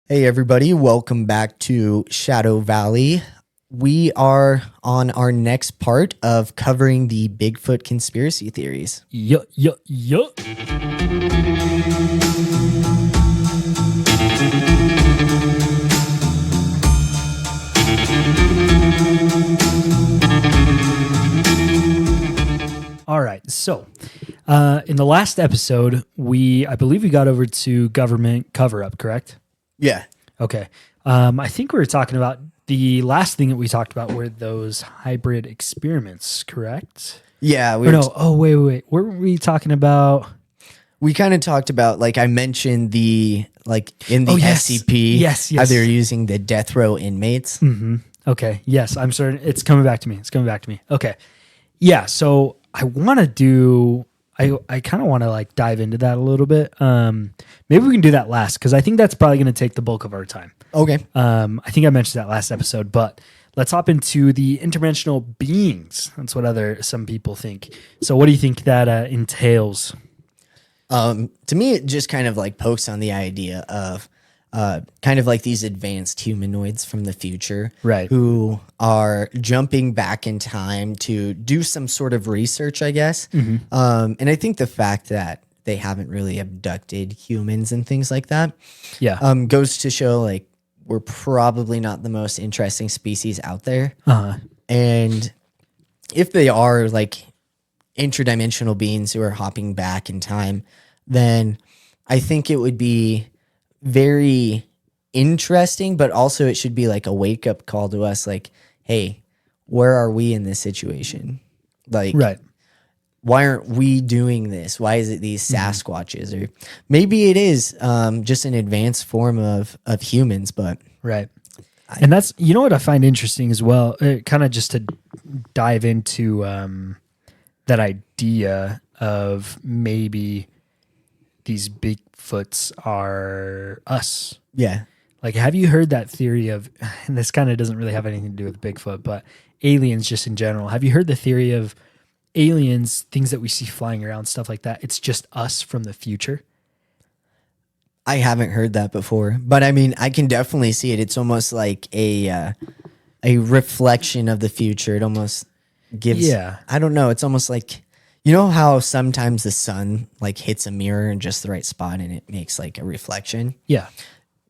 Hey, everybody. Welcome back to Shadow Valley. We are on our next part of covering the Bigfoot conspiracy theories. Yuh. All right. So, in the last episode, I believe we got over to government cover up, correct? Yeah. Okay. I think we were talking about the last thing that we talked about were those hybrid experiments, correct? Yeah. Wait. What were we talking about? We kind of talked about, like, I mentioned in the SCP, Yes. how they're using the death row inmates. Mm-hmm. Okay. Yes. I'm certain it's coming back to me. Okay. Yeah. So I want to I kind of want to dive into that a little bit. Maybe we can do that last because I think that's probably going to take the bulk of our time. Okay. I think I mentioned that last episode, but let's hop into the interdimensional beings. That's what some people think. So what do you think that entails? To me, it just kind of pokes on the idea of kind of like these advanced humanoids from the future, Right. who are jumping back in time to do some sort of research, I guess. Mm-hmm. And I think the fact that they haven't really abducted humans and things like that, goes to show we're probably not the most interesting species out there. Uh-huh. And if they are interdimensional beings who are hopping back in time, then I think it would be very interesting, but also it should be a wake-up call to us, hey, where are we in this situation? Right. Why aren't we doing this? Why is it these Sasquatches? Or maybe it is just an advanced form of humans, but Right. And that's, what I find interesting as well, kind of just to dive into that idea of maybe these Bigfoots are us. yeah. Have you heard that theory of, and this kind of doesn't really have anything to do with Bigfoot, but aliens just in general. Have you heard the theory of aliens, things that we see flying around, stuff like that? It's just us from the future. I haven't heard that before, but I mean, I can definitely see it. It's almost like a reflection of the future. It almost gives, I don't know. It's almost like, you know how sometimes the sun hits a mirror in just the right spot and it makes a reflection? Yeah.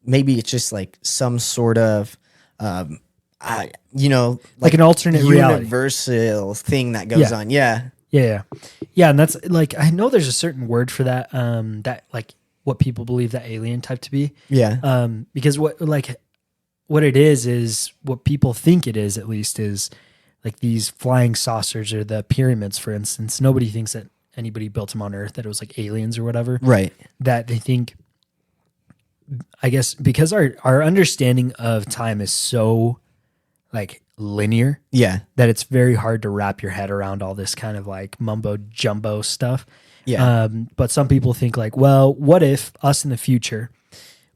Maybe it's just some sort of, an alternate reality, universal thing that goes on. Yeah. Yeah. And that's I know there's a certain word for that, that what people believe that alien type to be. Yeah. Because what it is what people think it is, at least, is these flying saucers or the pyramids, for instance. Nobody thinks that anybody built them on Earth, that it was aliens or whatever. Right. That they think, I guess, because our understanding of time is so linear. Yeah. That it's very hard to wrap your head around all this kind of mumbo jumbo stuff. Yeah. But some people think well, what if us in the future,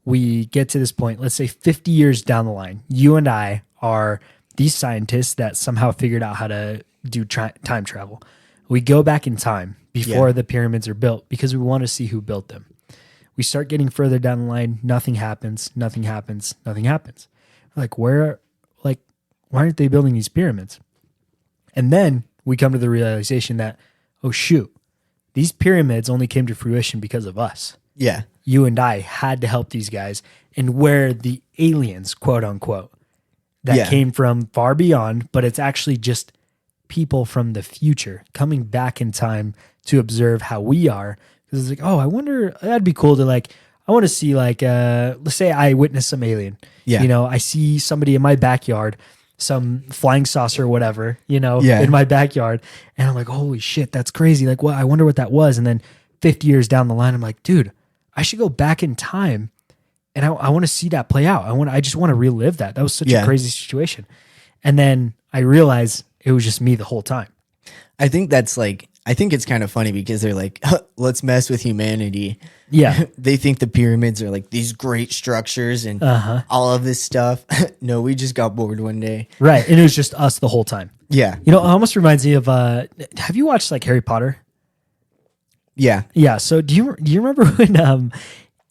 we get to this point, let's say 50 years down the line, you and I are these scientists that somehow figured out how to do time travel. We go back in time before the pyramids are built because we want to see who built them. We start getting further down the line. Nothing happens. Why aren't they building these pyramids? And then we come to the realization that, oh shoot, these pyramids only came to fruition because of us. Yeah. You and I had to help these guys. And where the aliens, quote unquote, that came from far beyond, but it's actually just people from the future coming back in time to observe how we are. Because it's I wonder, that'd be cool to I want to see let's say I witness some alien. Yeah. I see somebody in my backyard, some flying saucer or whatever, in my backyard. And I'm holy shit, that's crazy. I wonder what that was. And then 50 years down the line, I'm dude, I should go back in time and I want to see that play out. I just want to relive that. That was such a crazy situation. And then I realized it was just me the whole time. I think that's I think it's kind of funny because they're let's mess with humanity. Yeah. They think the pyramids are these great structures and all of this stuff. No, we just got bored one day. Right. And it was just us the whole time. Yeah. It almost reminds me of, have you watched Harry Potter? Yeah. Yeah. So do you remember when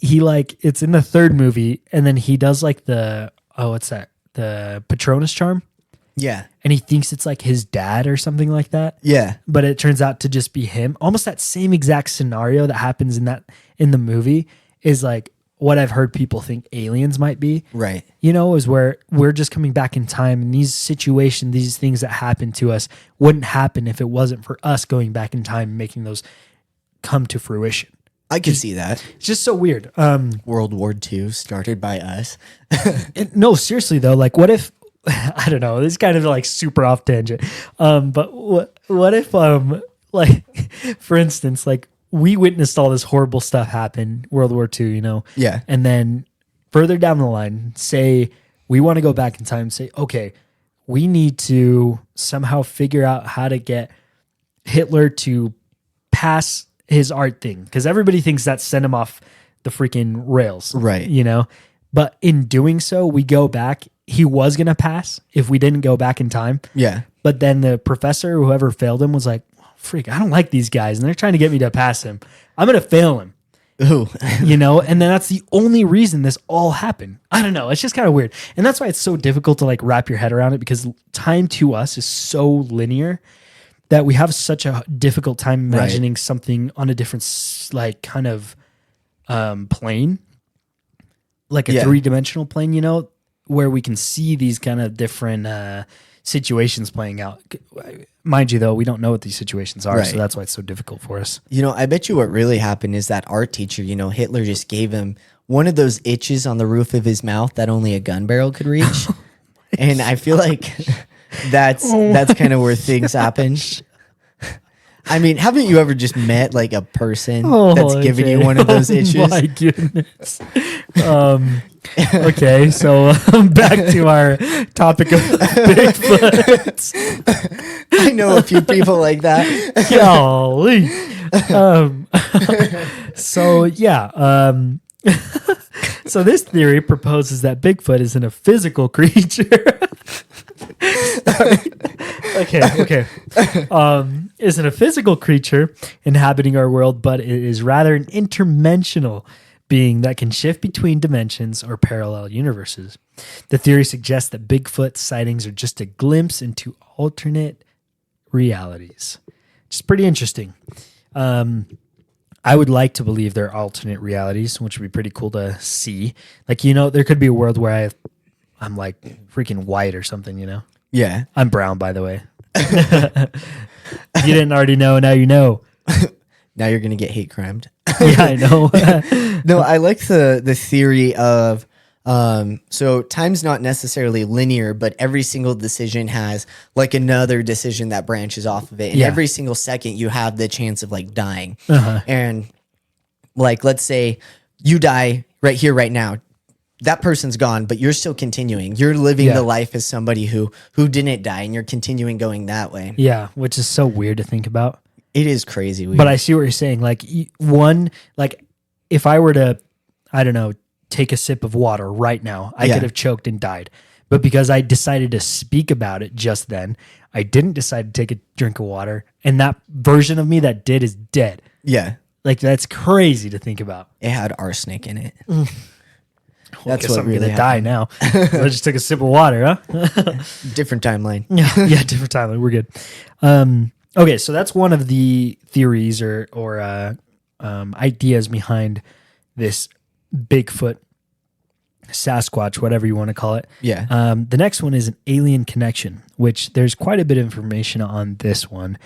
it's in the third movie, and then he does like what's that? The Patronus charm. Yeah. And he thinks it's like his dad or something like that. Yeah. But it turns out to just be him. Almost that same exact scenario that happens in the movie is like what I've heard people think aliens might be. Right. Is where we're just coming back in time, and these situations, these things that happen to us wouldn't happen if it wasn't for us going back in time and making those come to fruition. I can see that. It's just so weird. World War II started by us. No, seriously though, like what if, I don't know, this is kind of like super off tangent. But what if, like, for instance, like we witnessed all this horrible stuff happen, World War II, Yeah. And then further down the line, say we want to go back in time and say, okay, we need to somehow figure out how to get Hitler to pass his art thing, because everybody thinks that sent him off the freaking rails, right? But in doing so, we go back. He was gonna pass if we didn't go back in time. Yeah. But then the professor, whoever failed him, was like, "Freak, I don't like these guys, and they're trying to get me to pass him. I'm gonna fail him." Ooh. And then that's the only reason this all happened. I don't know. It's just kind of weird, and that's why it's so difficult to like wrap your head around it, because time to us is so linear that we have such a difficult time imagining something on a different, like, kind of plane, like a 3-dimensional plane, where we can see these kind of different situations playing out. Mind you, though, we don't know what these situations are, so that's why it's so difficult for us. I bet you what really happened is that art teacher, Hitler just gave him one of those itches on the roof of his mouth that only a gun barrel could reach. And I feel like... That's kind of where things happen. I mean, haven't you ever just met like a person that's giving you one of those itches? My goodness. Okay, so back to our topic of Bigfoot. I know a few people like that. Golly. So yeah. So this theory proposes that Bigfoot isn't a physical creature. Okay. Isn't a physical creature inhabiting our world, but it is rather an interdimensional being that can shift between dimensions or parallel universes. The theory suggests that Bigfoot sightings are just a glimpse into alternate realities. Which is pretty interesting. I would like to believe there are alternate realities, which would be pretty cool to see. Like, there could be a world where I'm like freaking white or something, Yeah. I'm brown, by the way. You didn't already know, now you know. Now you're going to get hate crimed. Yeah, I know. No, I like the theory of, so time's not necessarily linear, but every single decision has like another decision that branches off of it. And every single second you have the chance of like dying. And like, let's say you die right here, right now. That person's gone, but you're still continuing. You're living the life as somebody who didn't die, and you're continuing going that way. Yeah, which is so weird to think about. It is crazy weird. But I see what you're saying. Like, if I were to, I don't know, take a sip of water right now, I could have choked and died. But because I decided to speak about it just then, I didn't decide to take a drink of water, and that version of me that did is dead. Yeah. Like, that's crazy to think about. It had arsenic in it. That's what I'm really gonna die now. So I just took a sip of water, huh? Different timeline. Yeah, different timeline. We're good. Okay, so that's one of the theories or ideas behind this Bigfoot, Sasquatch, whatever you want to call it. Yeah. The next one is an alien connection, which there's quite a bit of information on this one.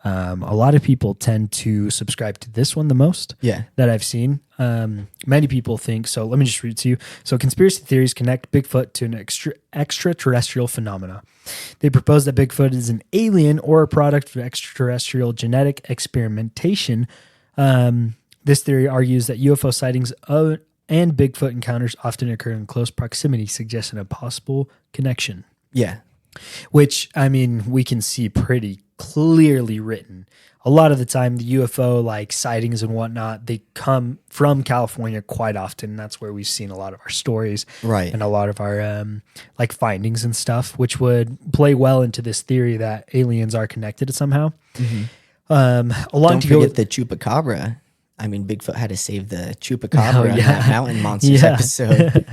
A lot of people tend to subscribe to this one the most that I've seen. Many people think, so let me just read it to you. So conspiracy theories connect Bigfoot to an extraterrestrial phenomena. They propose that Bigfoot is an alien or a product of extraterrestrial genetic experimentation. This theory argues that UFO sightings and Bigfoot encounters often occur in close proximity, suggesting a possible connection. Yeah. Which, I mean, we can see pretty clearly written. A lot of the time, the UFO like sightings and whatnot, they come from California quite often. That's where we've seen a lot of our stories, right? And a lot of our like findings and stuff, which would play well into this theory that aliens are connected somehow. Mm-hmm. Don't forget the chupacabra. I mean, Bigfoot had to save the chupacabra in that Mountain Monsters episode.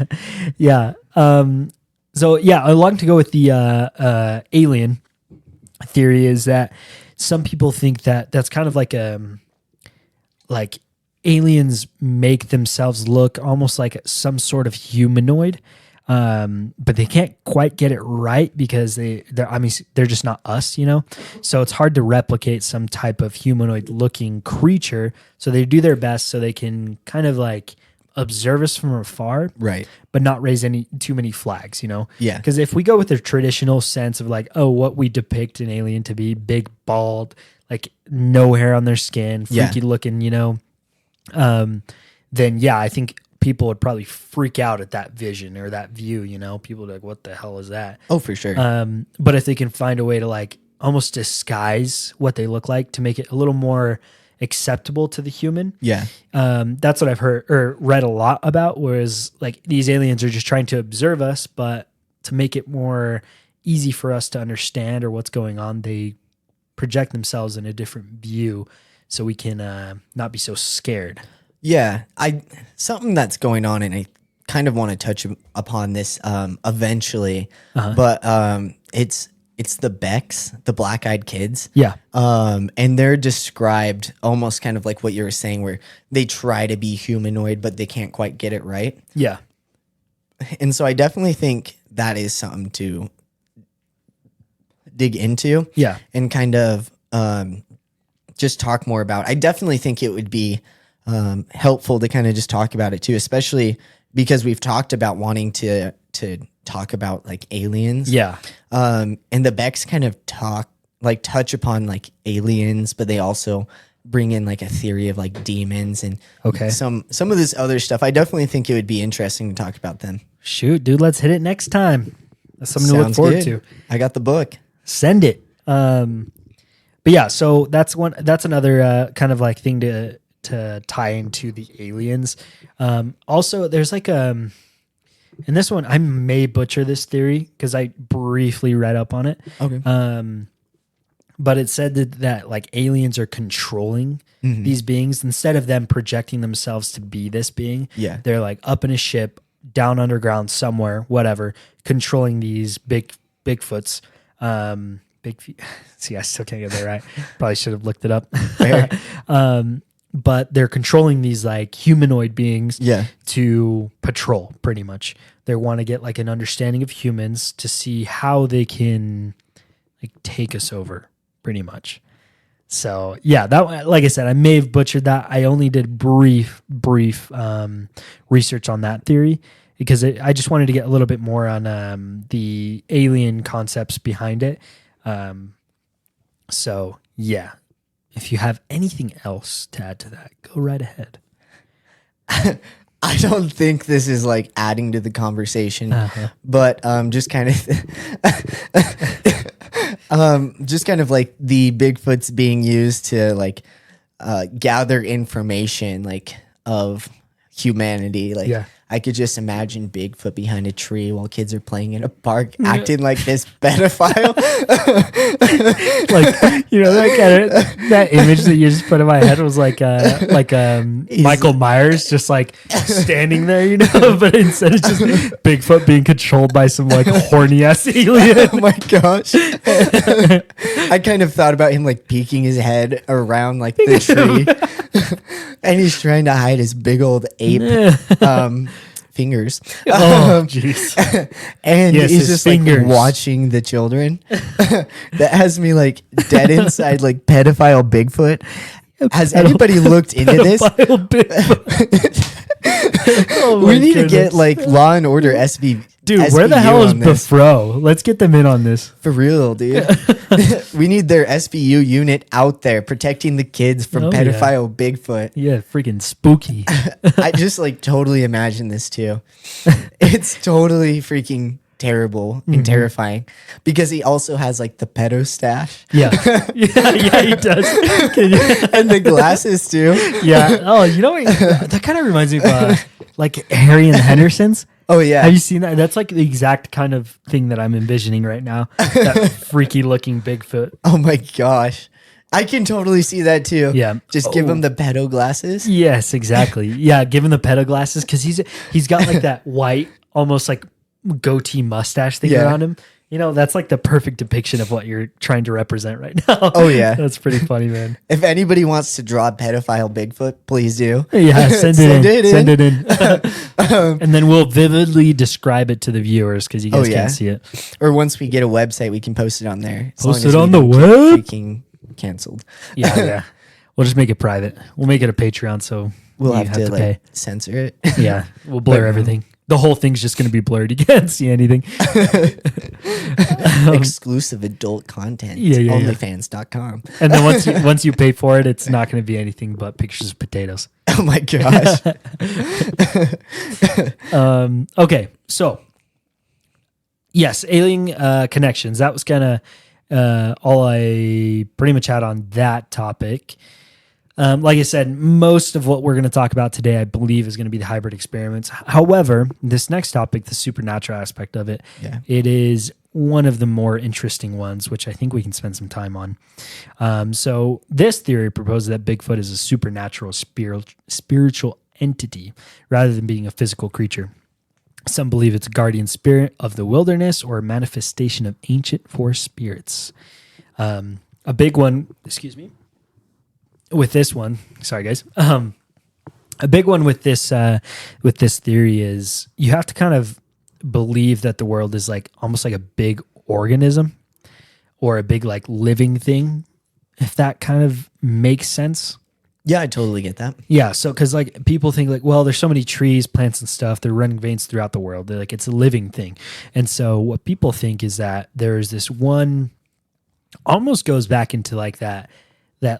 Yeah. So yeah, along to go with the alien theory is that some people think that that's kind of like aliens make themselves look almost like some sort of humanoid, but they can't quite get it right because they're just not us, you know? So it's hard to replicate some type of humanoid looking creature. So they do their best so they can kind of like observe us from afar, right? But not raise too many flags, you know? Yeah. Because if we go with the traditional sense of like, oh, what we depict an alien to be, big, bald, like no hair on their skin, freaky looking, you know, then yeah, I think people would probably freak out at that vision or that view, you know? People are like, what the hell is that? Oh, for sure. But if they can find a way to like almost disguise what they look like to make it a little more acceptable to the human. Yeah. That's what I've heard or read a lot about, whereas like these aliens are just trying to observe us, but to make it more easy for us to understand or what's going on, they project themselves in a different view so we can not be so scared. Yeah. Something that's going on, and I kind of want to touch upon this eventually, but it's the Becks, the black-eyed kids. Yeah. And they're described almost kind of like what you were saying, where they try to be humanoid, but they can't quite get it right. Yeah. And so I definitely think that is something to dig into. Yeah. And kind of just talk more about. I definitely think it would be helpful to kind of just talk about it too, especially because we've talked about wanting to talk about like aliens. Yeah. And the Becks kind of touch upon like aliens, but they also bring in like a theory of like demons and some of this other stuff. I definitely think it would be interesting to talk about them. Shoot, dude, let's hit it next time. That's something to look forward to. I got the book. Send it. But yeah, so that's another kind of like thing to tie into the aliens. Also, there's like and this one, I may butcher this theory because I briefly read up on it. Okay. But it said that like aliens are controlling these beings instead of them projecting themselves to be this being. Yeah. They're like up in a ship, down underground somewhere, whatever, controlling these Bigfoots. See, I still can't get that right. Probably should have looked it up. But they're controlling these like humanoid beings to patrol pretty much. They want to get like an understanding of humans to see how they can like take us over pretty much. So yeah, that, like I said, I may have butchered that. I only did brief research on that theory because I just wanted to get a little bit more on the alien concepts behind it. So yeah. If you have anything else to add to that, go right ahead. I don't think this is like adding to the conversation, but just kind of like the Bigfoots being used to like gather information like of humanity. Like I could just imagine Bigfoot behind a tree while kids are playing in a park, acting like this pedophile. Like, you know, that image that you just put in my head was like Michael Myers just like standing there, you know, but instead it's just Bigfoot being controlled by some like horny ass alien. Oh my gosh. I kind of thought about him like peeking his head around like the tree. And he's trying to hide his big old ape fingers. Oh, jeez. And he's just fingers. Like watching the children. That has me like dead inside like pedophile Bigfoot. Has anybody looked into this? We need to get like Law and Order SB. Dude, where the hell is Befro? Let's get them in on this. For real, dude. We need their SVU unit out there protecting the kids from pedophile Bigfoot. Yeah, freaking spooky. I just like totally imagine this too. It's totally freaking terrible and terrifying because he also has like the pedo stash. Yeah, he does. And the glasses too. Yeah. Oh, you know what? That kind of reminds me of like Harry and the Hendersons. Oh yeah. Have you seen that? That's like the exact kind of thing that I'm envisioning right now. That freaky looking Bigfoot. Oh my gosh. I can totally see that too. Yeah. Just give him the pedo glasses. Yes, exactly. Yeah, give him the pedo glasses because he's got like that white, almost like goatee mustache thing around him. You know, that's like the perfect depiction of what you're trying to represent right now. Oh, yeah. That's pretty funny, man. If anybody wants to draw pedophile Bigfoot, please do. Yeah, send it in. And then we'll vividly describe it to the viewers because you guys can't see it. Or once we get a website, we can post it on there. Post it on the web? Freaking canceled. Yeah. We'll just make it private. We'll make it a Patreon, so we'll have to pay. Censor it. Yeah, we'll blur everything. The whole thing's just going to be blurred. You can't see anything. Exclusive adult content. Onlyfans.com. And then once you pay for it, it's not going to be anything but pictures of potatoes. Oh my gosh. Okay, so yes, alien connections. That was kind of all I pretty much had on that topic. Like I said, most of what we're going to talk about today, I believe, is going to be the hybrid experiments. However, this next topic, the supernatural aspect of it, it is one of the more interesting ones, which I think we can spend some time on. So this theory proposes that Bigfoot is a supernatural spiritual entity rather than being a physical creature. Some believe it's a guardian spirit of the wilderness or a manifestation of ancient forest spirits. A big one, with this one, sorry guys. A big one with this theory is you have to kind of believe that the world is like almost like a big organism or a big like living thing, if that kind of makes sense. Yeah, I totally get that. Yeah, so because like people think like, well, there's so many trees, plants, and stuff. They're running veins throughout the world. They're like it's a living thing, and so what people think is that there's this one, almost goes back into like that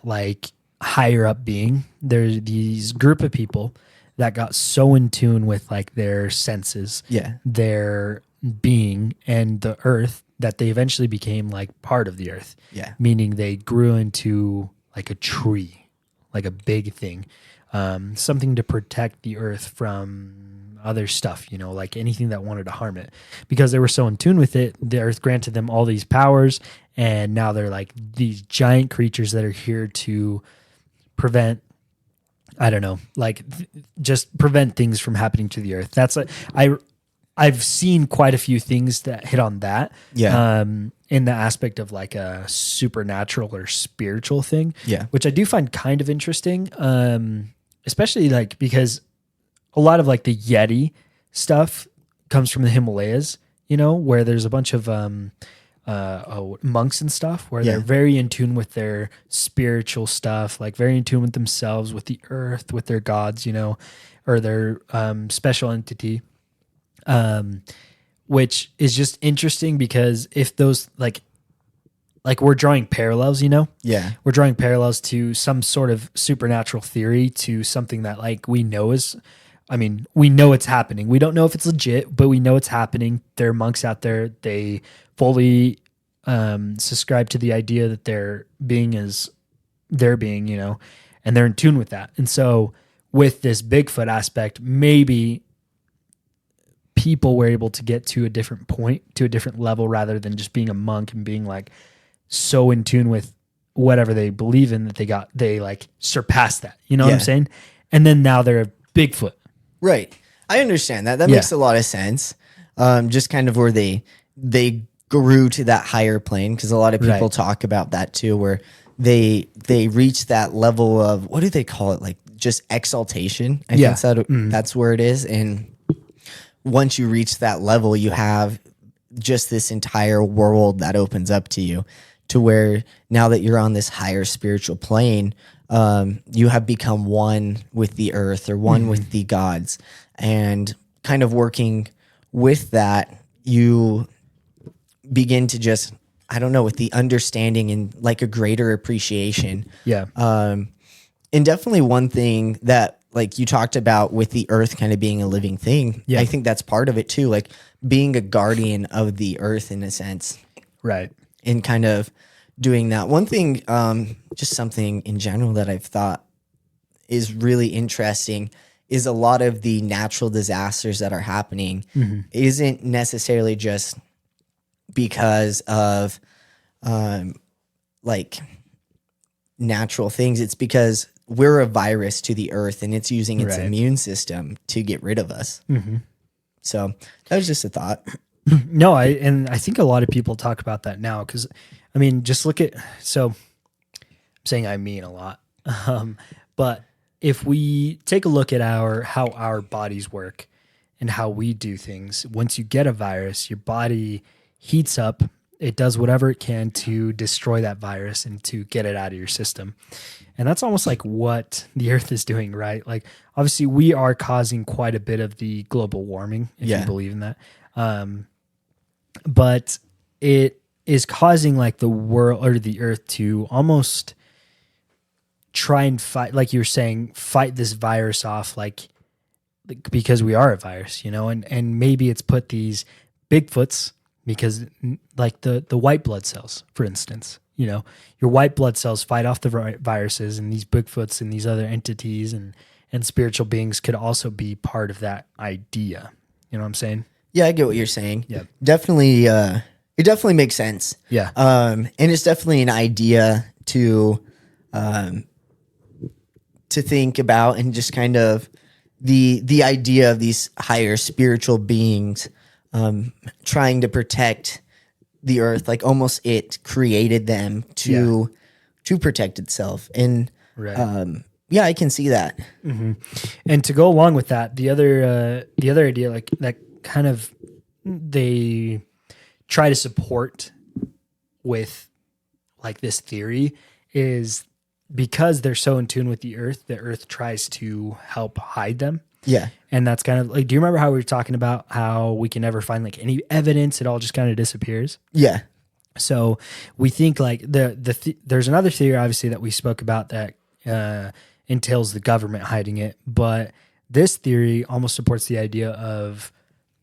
like higher up being. There's these group of people that got so in tune with like their senses, their being, and the earth that they eventually became like part of the earth. Yeah, meaning they grew into like a tree. Like a big thing, something to protect the earth from other stuff, you know, like anything that wanted to harm it. Because they were so in tune with it, the earth granted them all these powers, and now they're like these giant creatures that are here to prevent, I don't know, like just prevent things from happening to the earth. That's like, I've seen quite a few things that hit on that. Yeah. In the aspect of like a supernatural or spiritual thing. Yeah. Which I do find kind of interesting. Especially like because a lot of like the Yeti stuff comes from the Himalayas, you know, where there's a bunch of monks and stuff where they're very in tune with their spiritual stuff, like very in tune with themselves, with the earth, with their gods, you know, or their special entity. Which is just interesting because if those like we're drawing parallels, you know? Yeah. We're drawing parallels to some sort of supernatural theory to something that like we know is, I mean, we know it's happening. We don't know if it's legit, but we know it's happening. There are monks out there. They fully subscribe to the idea that their being is their being, you know, and they're in tune with that. And so with this Bigfoot aspect, maybe people were able to get to a different point, to a different level, rather than just being a monk and being like so in tune with whatever they believe in that they like surpassed that. You know what I'm saying? And then now they're a Bigfoot. Right. I understand that. That makes a lot of sense. Just kind of where they grew to that higher plane, because a lot of people talk about that too, where they reach that level of, what do they call it? Like just exaltation. I guess that's where it is. And once you reach that level, you have just this entire world that opens up to you, to where now that you're on this higher spiritual plane, you have become one with the earth or one with the gods. And kind of working with that, you begin to just, I don't know, with the understanding and like a greater appreciation. Yeah. And definitely one thing that, like you talked about with the earth kind of being a living thing. Yeah. I think that's part of it too. Like being a guardian of the earth in a sense. Right. And kind of doing that. One thing, just something in general that I've thought is really interesting is a lot of the natural disasters that are happening isn't necessarily just because of like natural things. It's because we're a virus to the earth and it's using its immune system to get rid of us. Mm-hmm. So that was just a thought. No, I think a lot of people talk about that now because, I mean, just look at, so I'm saying I mean a lot, but if we take a look at how our bodies work and how we do things, once you get a virus, your body heats up, it does whatever it can to destroy that virus and to get it out of your system. And that's almost like what the earth is doing, right? Like, obviously we are causing quite a bit of the global warming, if you believe in that. But it is causing like the world or the earth to almost try and fight, like you were saying, fight this virus off, like because we are a virus, and maybe it's put these Bigfoots because like the white blood cells, for instance, your white blood cells fight off the viruses, and these Bigfoots and these other entities and spiritual beings could also be part of that idea. You know what I'm saying? Yeah, I get what you're saying. Yeah, definitely. It definitely makes sense. Yeah. And it's definitely an idea to think about, and just kind of the idea of these higher spiritual beings trying to protect the earth, like almost it created them to protect itself. And yeah, I can see that. Mm-hmm. And to go along with that, the other idea, like that kind of they try to support with like this theory, is because they're so in tune with the earth tries to help hide them. Yeah. And that's kind of like, do you remember how we were talking about how we can never find like any evidence? It all just kind of disappears. Yeah. So we think like there's another theory obviously that we spoke about that entails the government hiding it. But this theory almost supports the idea of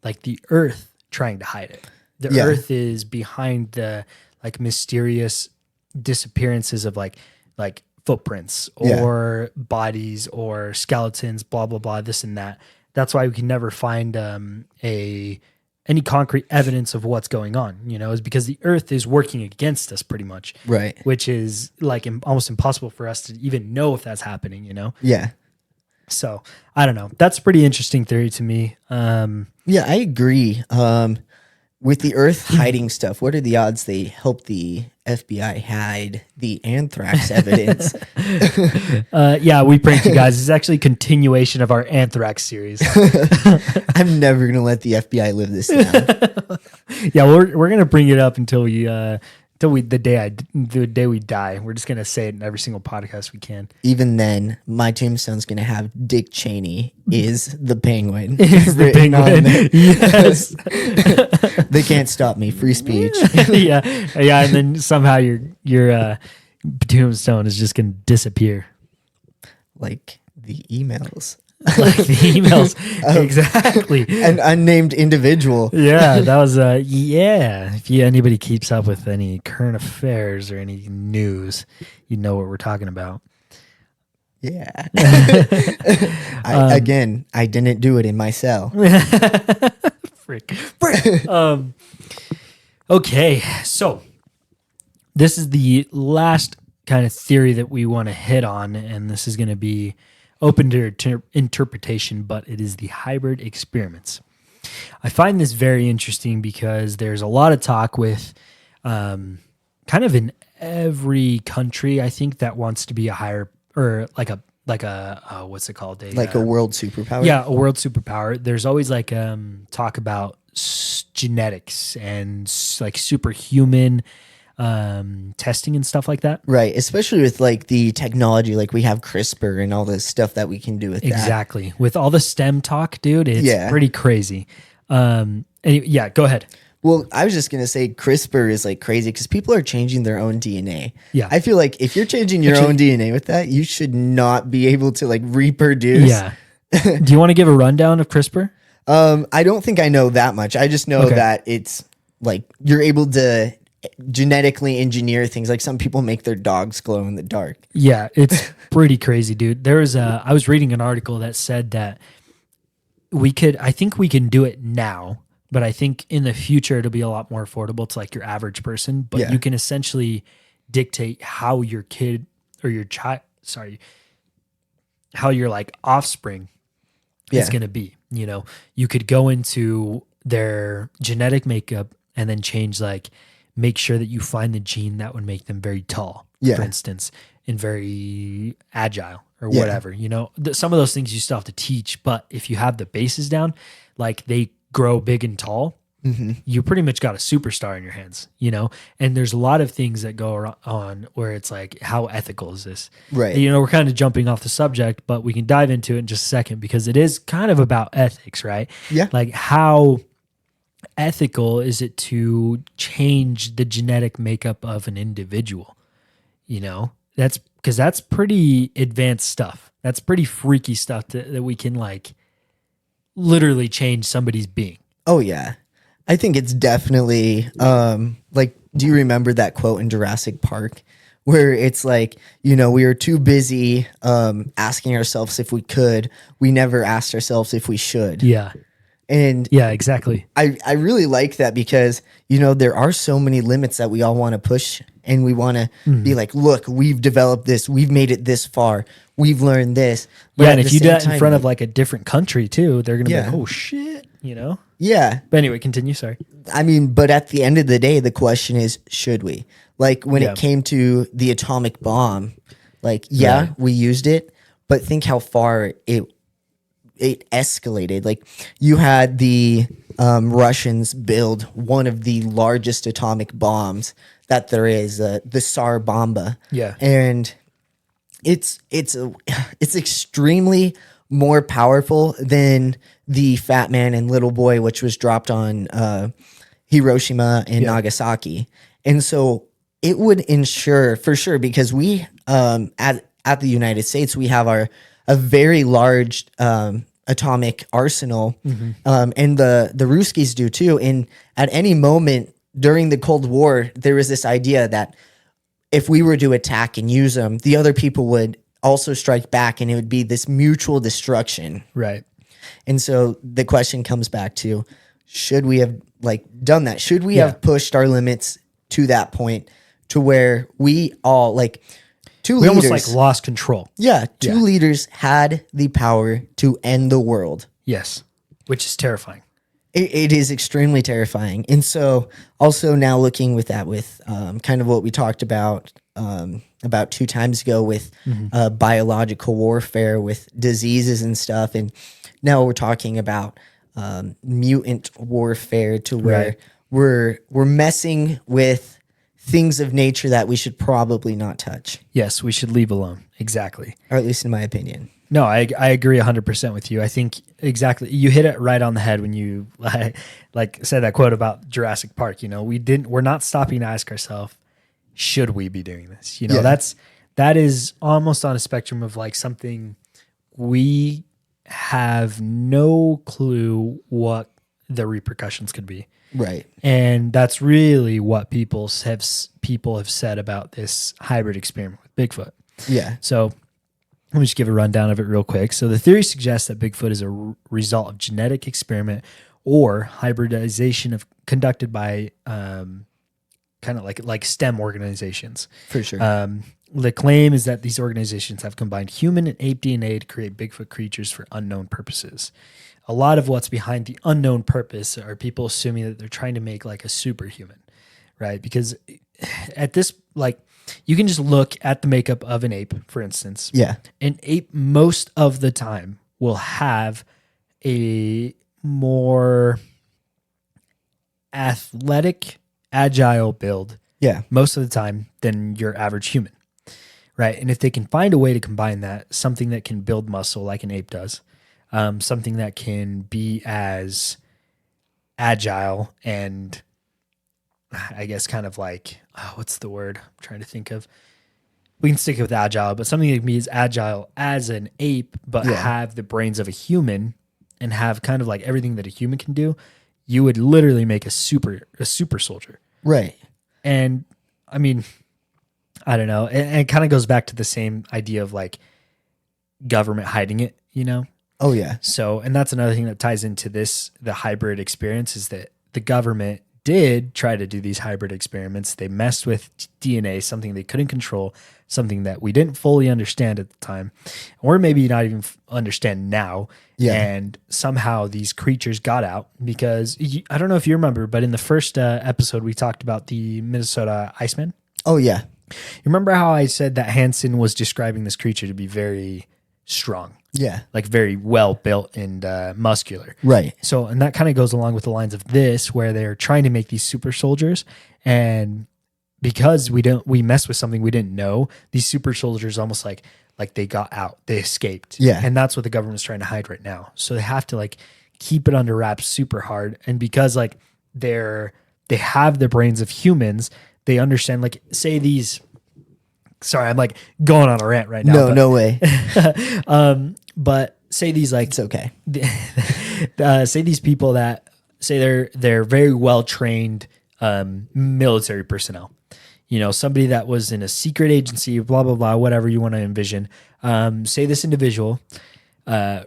like the earth trying to hide it. The earth is behind the like mysterious disappearances of like footprints or bodies or skeletons, blah, blah, blah, this and that. That's why we can never find any concrete evidence of what's going on, is because the earth is working against us pretty much. Right. Which is like almost impossible for us to even know if that's happening, Yeah. So I don't know. That's a pretty interesting theory to me. Yeah, I agree. With the earth hiding stuff, what are the odds they help the FBI hide the anthrax evidence? Yeah, we pranked you guys. It's actually a continuation of our anthrax series. I'm never going to let the FBI live this down. Yeah, we're going to bring it up until the day we die. We're just going to say it in every single podcast we can. Even then, my tombstone's going to have Dick Cheney is the penguin. Is the penguin. Yes. They can't stop me. Free speech. Yeah. And then somehow your tombstone is just going to disappear. Like the emails. Like the emails. Exactly. An unnamed individual. Yeah, that was if anybody keeps up with any current affairs or any news, you know what we're talking about. Yeah. I didn't do it in my cell. Frick. Okay, so this is the last kind of theory that we want to hit on, and this is going to be open to interpretation, but it is the hybrid experiments. I find this very interesting because there's a lot of talk with kind of in every country, I think, that wants to be a higher or like a what's it called? A world superpower? Yeah, a world superpower. There's always like talk about genetics and like superhuman testing and stuff like that. Right. Especially with like the technology, like we have CRISPR and all this stuff that we can do with that. Exactly. With all the STEM talk, dude, it's pretty crazy. Anyway, go ahead. Well, I was just going to say CRISPR is like crazy because people are changing their own DNA. Yeah. I feel like if you're changing your own DNA with that, you should not be able to like reproduce. Yeah. Do you want to give a rundown of CRISPR? I don't think I know that much. I just know that it's like you're able to genetically engineer things. Like some people make their dogs glow in the dark. Yeah, it's pretty crazy, dude. I was reading an article that said that I think we can do it now, but I think in the future it'll be a lot more affordable to like your average person. But you can essentially dictate how your kid or your child, how your like offspring is going to be. You know, you could go into their genetic makeup and then change, like, make sure that you find the gene that would make them very tall, for instance, and very agile or whatever. You know, some of those things you still have to teach, but if you have the bases down, like they grow big and tall, you pretty much got a superstar in your hands, you know? And there's a lot of things that go on where it's like, how ethical is this? Right. You know, we're kind of jumping off the subject, but we can dive into it in just a second because it is kind of about ethics, right? Yeah. Like, how ethical is it to change the genetic makeup of an individual? You know, that's because that's pretty advanced stuff. That's pretty freaky stuff that we can like literally change somebody's being. Oh yeah. I think it's definitely like, do you remember that quote in Jurassic Park where it's like, you know, we were too busy asking ourselves if we could. We never asked ourselves if we should. Yeah. And yeah, exactly. I really like that because, you know, there are so many limits that we all want to push and we want to be like, look, we've developed this. We've made it this far. We've learned this. But yeah, and if you do that in front of like a different country too, they're going to be like, oh shit, you know? Yeah. But anyway, continue. Sorry. I mean, but at the end of the day, the question is, should we? Like when it came to the atomic bomb, like, we used it, but think how far it escalated. Like you had the Russians build one of the largest atomic bombs that there is, the Tsar Bomba. Yeah. And it's extremely more powerful than the Fat Man and Little Boy, which was dropped on Hiroshima and Nagasaki. And so it would ensure for sure, because we at the United States, we have a very large atomic arsenal, and the Ruskies do too. And at any moment during the Cold War, there was this idea that if we were to attack and use them, the other people would also strike back, and it would be this mutual destruction. Right. And so the question comes back to, should we have like done that? Should we have pushed our limits to that point to where we all like we almost like lost control. Yeah. Two leaders had the power to end the world. Yes. Which is terrifying. It is extremely terrifying. And so also now looking with that, with kind of what we talked about 2 times ago with biological warfare with diseases and stuff. And now we're talking about mutant warfare to where we're messing with things of nature that we should probably not touch. Yes, we should leave alone. Exactly. Or at least in my opinion. No, I agree 100% with you. I think exactly. You hit it right on the head when you like said that quote about Jurassic Park. You know, we're not stopping to ask ourselves, should we be doing this? You know, that is almost on a spectrum of like something we have no clue what the repercussions could be. Right. And that's really what people have said about this hybrid experiment with Bigfoot. Yeah. So let me just give a rundown of it real quick. So the theory suggests that Bigfoot is a result of genetic experiment or hybridization conducted by kind of like STEM organizations. For sure. The claim is that these organizations have combined human and ape DNA to create Bigfoot creatures for unknown purposes. A lot of what's behind the unknown purpose are people assuming that they're trying to make like a superhuman, right? Because at this, like, you can just look at the makeup of an ape, for instance. Yeah. An ape most of the time will have a more athletic, agile build. Yeah. Most of the time than your average human, right? And if they can find a way to combine that, something that can build muscle like an ape does, something that can be as agile and I guess kind of like, what's the word I'm trying to think of? We can stick with agile, but something that can be as agile as an ape, but have the brains of a human and have kind of like everything that a human can do, you would literally make a super soldier. Right. And I mean, I don't know. And it kind of goes back to the same idea of like government hiding it, you know? Oh, yeah. So, and that's another thing that ties into this, the hybrid experience, is that the government did try to do these hybrid experiments. They messed with DNA, something they couldn't control, something that we didn't fully understand at the time, or maybe not even understand now. Yeah. And somehow these creatures got out because I don't know if you remember, but in the first episode, we talked about the Minnesota Iceman. Oh, yeah. You remember how I said that Hansen was describing this creature to be very strong? Yeah. Like very well built and muscular. Right. So, and that kind of goes along with the lines of this, where they're trying to make these super soldiers. And because we messed with something we didn't know, these super soldiers almost like they got out, they escaped. Yeah. And that's what the government's trying to hide right now. So they have to like keep it under wraps super hard. And because like they have the brains of humans, they understand, like, say these, sorry, I'm like going on a rant right now. No way. But say these, like, it's okay. Say these people that say they're very well trained military personnel. You know, somebody that was in a secret agency, blah blah blah, whatever you want to envision. Say this individual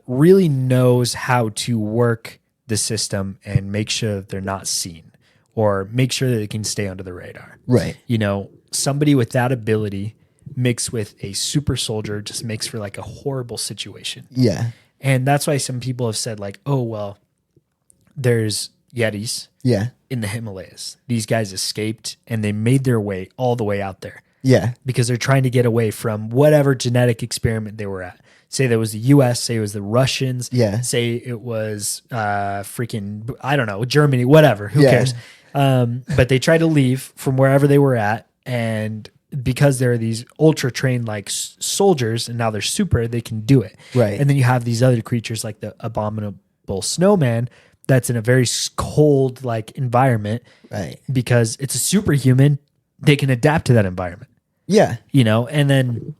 really knows how to work the system and make sure that they're not seen, or make sure that they can stay under the radar. Right. You know, somebody with that ability mixed with a super soldier just makes for like a horrible situation. Yeah. And that's why some people have said like, oh, well, there's Yetis in the Himalayas. These guys escaped and they made their way all the way out there. Yeah. Because they're trying to get away from whatever genetic experiment they were at. Say that was the US, say it was the Russians, say it was freaking, I don't know, Germany, whatever, who cares? But they tried to leave from wherever they were at, and because there are these ultra trained like soldiers and now they're super, they can do it. Right. And then you have these other creatures like the abominable snowman that's in a very cold like environment. Right. Because it's a superhuman, they can adapt to that environment. Yeah. You know, and then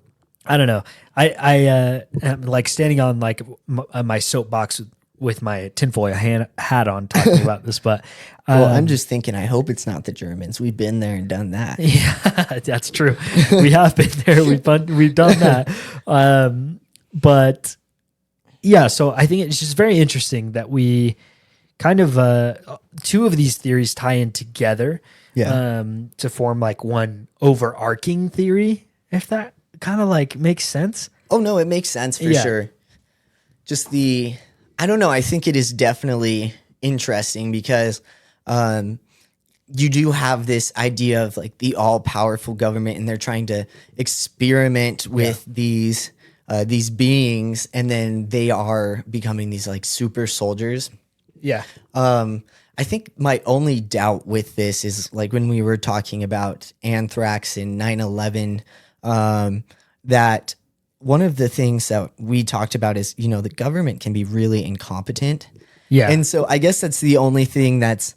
I don't know. I am like standing on like my soapbox with my tinfoil hat on talking about this, but well, I'm just thinking, I hope it's not the Germans. We've been there and done that. Yeah, that's true. We have been there. We've done that. But yeah, so I think it's just very interesting that we kind of two of these theories tie in together to form like one overarching theory, if that kind of like makes sense. Oh no, it makes sense for sure. Just I don't know. I think it is definitely interesting because you do have this idea of like the all-powerful government, and they're trying to experiment with these beings, and then they are becoming these like super soldiers. Yeah. I think my only doubt with this is like when we were talking about anthrax and 9/11, that one of the things that we talked about is, you know, the government can be really incompetent. Yeah. And so I guess that's the only thing that's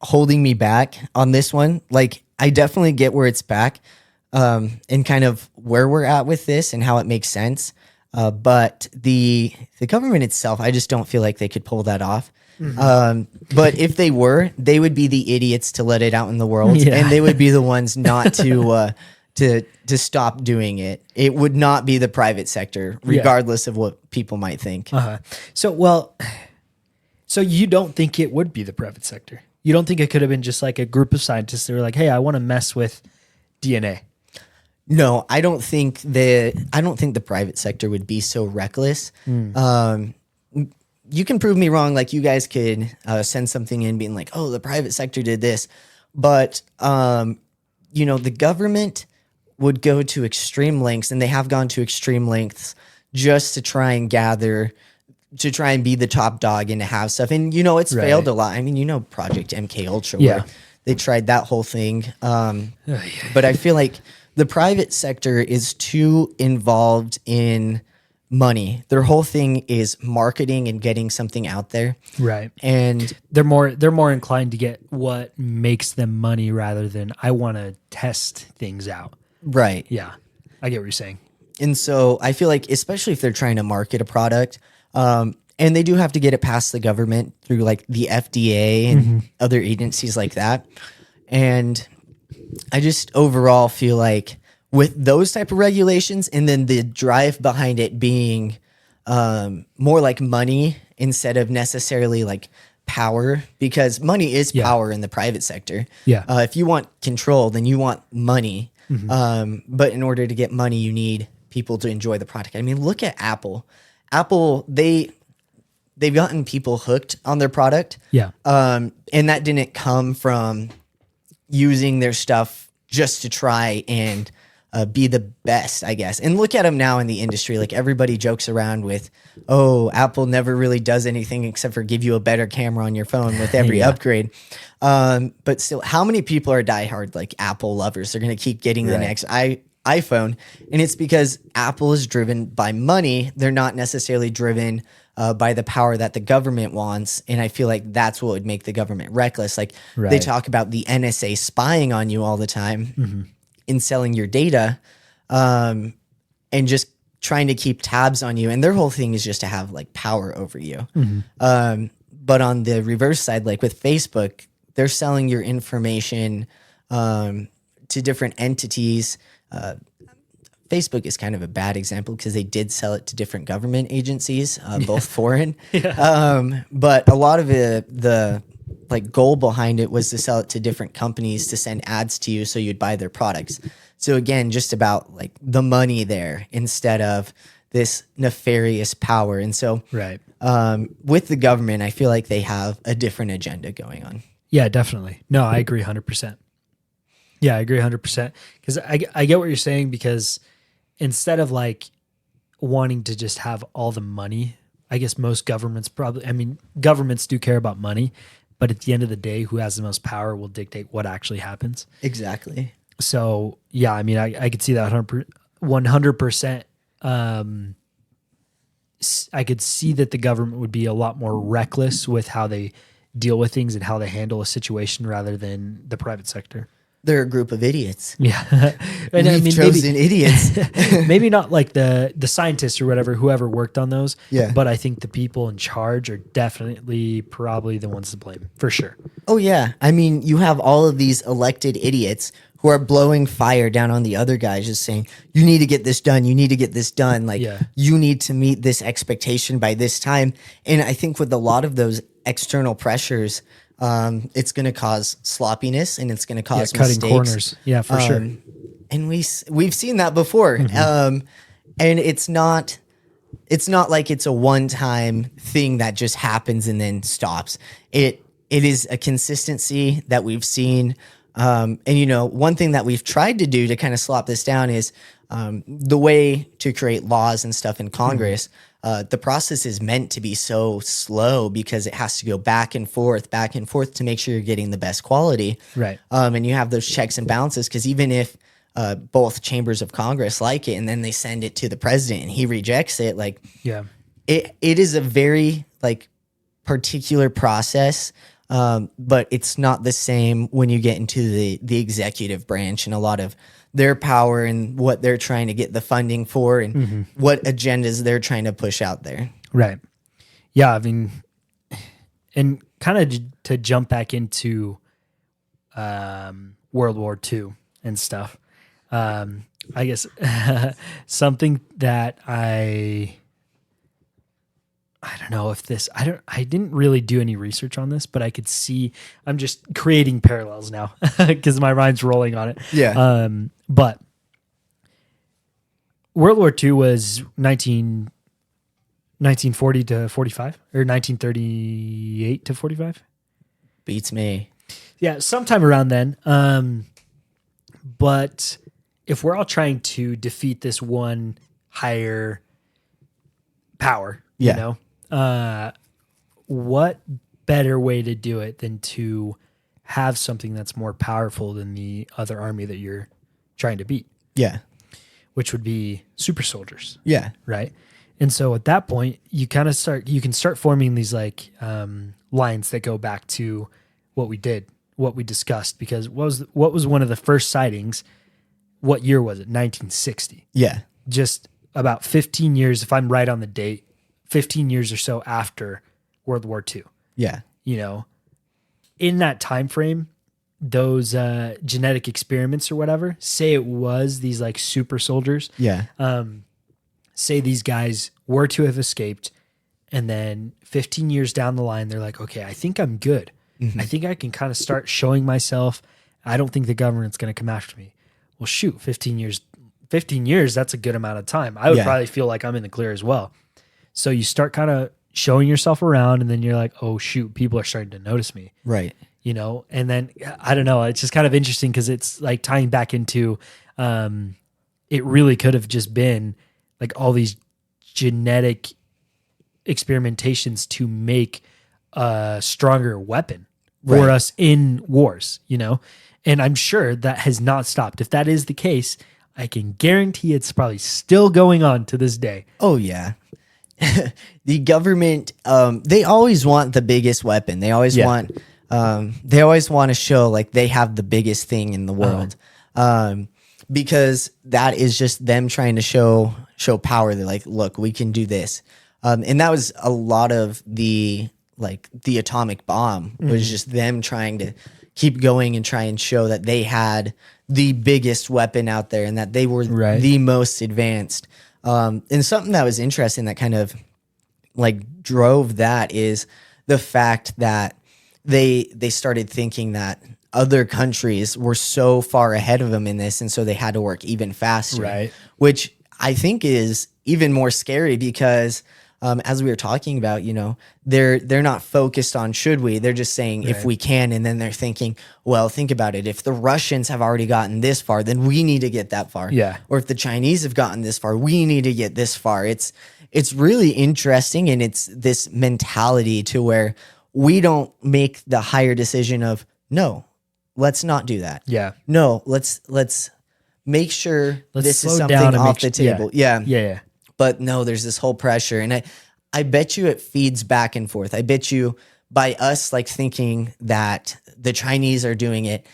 holding me back on this one. Like, I definitely get where it's back and kind of where we're at with this and how it makes sense. But the government itself, I just don't feel like they could pull that off. Mm-hmm. But if they were, they would be the idiots to let it out in the world, and they would be the ones not to stop doing it. It would not be the private sector, regardless of what people might think. So you don't think it would be the private sector? You don't think it could have been just like a group of scientists that were like, hey, I want to mess with DNA? No, I don't think the private sector would be so reckless. You can prove me wrong. Like, you guys could send something in being like, oh, the private sector did this. But, you know, the government would go to extreme lengths, and they have gone to extreme lengths just to try and be the top dog and to have stuff. And, you know, it's failed a lot. I mean, you know, Project MK Ultra, where they tried that whole thing. But I feel like the private sector is too involved in money. Their whole thing is marketing and getting something out there. Right. And they're more inclined to get what makes them money rather than I want to test things out. Right. Yeah. I get what you're saying. And so I feel like, especially if they're trying to market a product, and they do have to get it past the government through like the FDA and other agencies like that. And I just overall feel like with those type of regulations, and then the drive behind it being more like money instead of necessarily like power, because money is power in the private sector. Yeah. If you want control, then you want money. But in order to get money, you need people to enjoy the product. I mean, look at Apple. Apple, they've gotten people hooked on their product. Yeah. And that didn't come from using their stuff just to try and be the best, I guess. And look at them now in the industry. Like, everybody jokes around with, oh, Apple never really does anything except for give you a better camera on your phone with every upgrade. But still, how many people are diehard like Apple lovers? They're going to keep getting the next iPhone. And it's because Apple is driven by money. They're not necessarily driven by the power that the government wants. And I feel like that's what would make the government reckless. Like, they talk about the NSA spying on you all the time in selling your data, and just trying to keep tabs on you. And their whole thing is just to have like power over you. But on the reverse side, like with Facebook, they're selling your information to different entities. Facebook is kind of a bad example because they did sell it to different government agencies, both foreign. But a lot of the like goal behind it was to sell it to different companies to send ads to you so you'd buy their products. So again, just about like the money there instead of this nefarious power. And so with the government, I feel like they have a different agenda going on. Yeah, definitely. No, I agree 100%. Yeah, I agree 100%. Because I get what you're saying, because instead of like wanting to just have all the money, I guess most governments governments do care about money, but at the end of the day, who has the most power will dictate what actually happens. Exactly. So yeah, I mean, I could see that 100%. I could see that the government would be a lot more reckless with how they deal with things and how they handle a situation rather than the private sector. They're a group of idiots. Yeah. And We've chosen idiots. Maybe not like the scientists or whatever, whoever worked on those. Yeah. But I think the people in charge are definitely probably the ones to blame, for sure. Oh, yeah. I mean, you have all of these elected idiots who are blowing fire down on the other guys, just saying, you need to get this done. You need to get this done. Like, you need to meet this expectation by this time. And I think with a lot of those external pressures, it's going to cause sloppiness and it's going to cause cutting mistakes. Corners. Yeah, for sure. And we've seen that before. And it's not like it's a one-time thing that just happens and then stops. It is a consistency that we've seen. And one thing that we've tried to do to kind of slop this down is the way to create laws and stuff in Congress. The process is meant to be so slow because it has to go back and forth to make sure you're getting the best quality. Right. And you have those checks and balances, because even if both chambers of Congress like it and then they send it to the president and he rejects it, like, it is a very like particular process. But it's not the same when you get into the executive branch and a lot of their power and what they're trying to get the funding for and what agendas they're trying to push out there. Right. Yeah. I mean, and kind of to jump back into World War II and stuff, I guess something that I don't know if this, I didn't really do any research on this, but I could see, I'm just creating parallels now because my mind's rolling on it. Yeah. But World War II was 1940 to 45 or 1938 to 45. Beats me. Yeah. Sometime around then. But if we're all trying to defeat this one higher power, what better way to do it than to have something that's more powerful than the other army that you're trying to beat? Yeah. Which would be super soldiers. Yeah. Right. And so at that point, you can start forming these like lines that go back to what we discussed, because what was one of the first sightings? What year was it? 1960. Yeah. Just about 15 years, if I'm right on the date, 15 years or so after World War II. Yeah. In that time frame, those genetic experiments or whatever, say it was these like super soldiers. Yeah. Say these guys were to have escaped And then 15 years down the line, they're like, okay, I think I'm good. Mm-hmm. I think I can kind of start showing myself. I don't think the government's going to come after me. Well, shoot, 15 years, that's a good amount of time. I would probably feel like I'm in the clear as well. So you start kind of showing yourself around, and then you're like, oh, shoot, people are starting to notice me. Right. And then, I don't know, it's just kind of interesting because it's like tying back into, it really could have just been like all these genetic experimentations to make a stronger weapon for us in wars, and I'm sure that has not stopped. If that is the case, I can guarantee it's probably still going on to this day. Oh yeah. The government, they always want the biggest weapon. They always want to show like they have the biggest thing in the world. Because that is just them trying to show power. They're like, look, we can do this. And that was a lot of the atomic bomb was just them trying to keep going and try and show that they had the biggest weapon out there and that they were the most advanced. And something that was interesting that kind of like drove that is the fact that they started thinking that other countries were so far ahead of them in this, and so they had to work even faster, which I think is even more scary because as we were talking about, they're not focused on should we, they're just saying if we can, and then they're thinking, well, think about it, if the Russians have already gotten this far, then we need to get that far, or if the Chinese have gotten this far, we need to get this far. It's really interesting, and it's this mentality to where we don't make the higher decision of no, let's not do that. No, let's make sure this is something off the table. Yeah. But no, there's this whole pressure. And I bet you it feeds back and forth. I bet you by us like thinking that the Chinese are doing it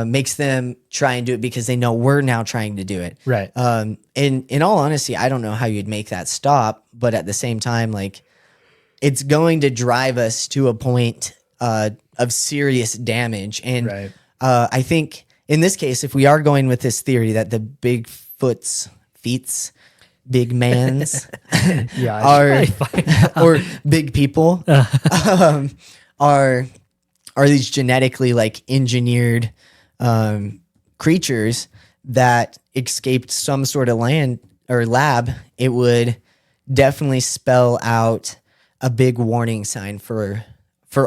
makes them try and do it because they know we're now trying to do it. Right. And in all honesty, I don't know how you'd make that stop. But at the same time, like it's going to drive us to a point of serious damage. And I think in this case, if we are going with this theory that the Bigfoot's feats, big mans are or big people are these genetically like engineered creatures that escaped some sort of land or lab, it would definitely spell out a big warning sign for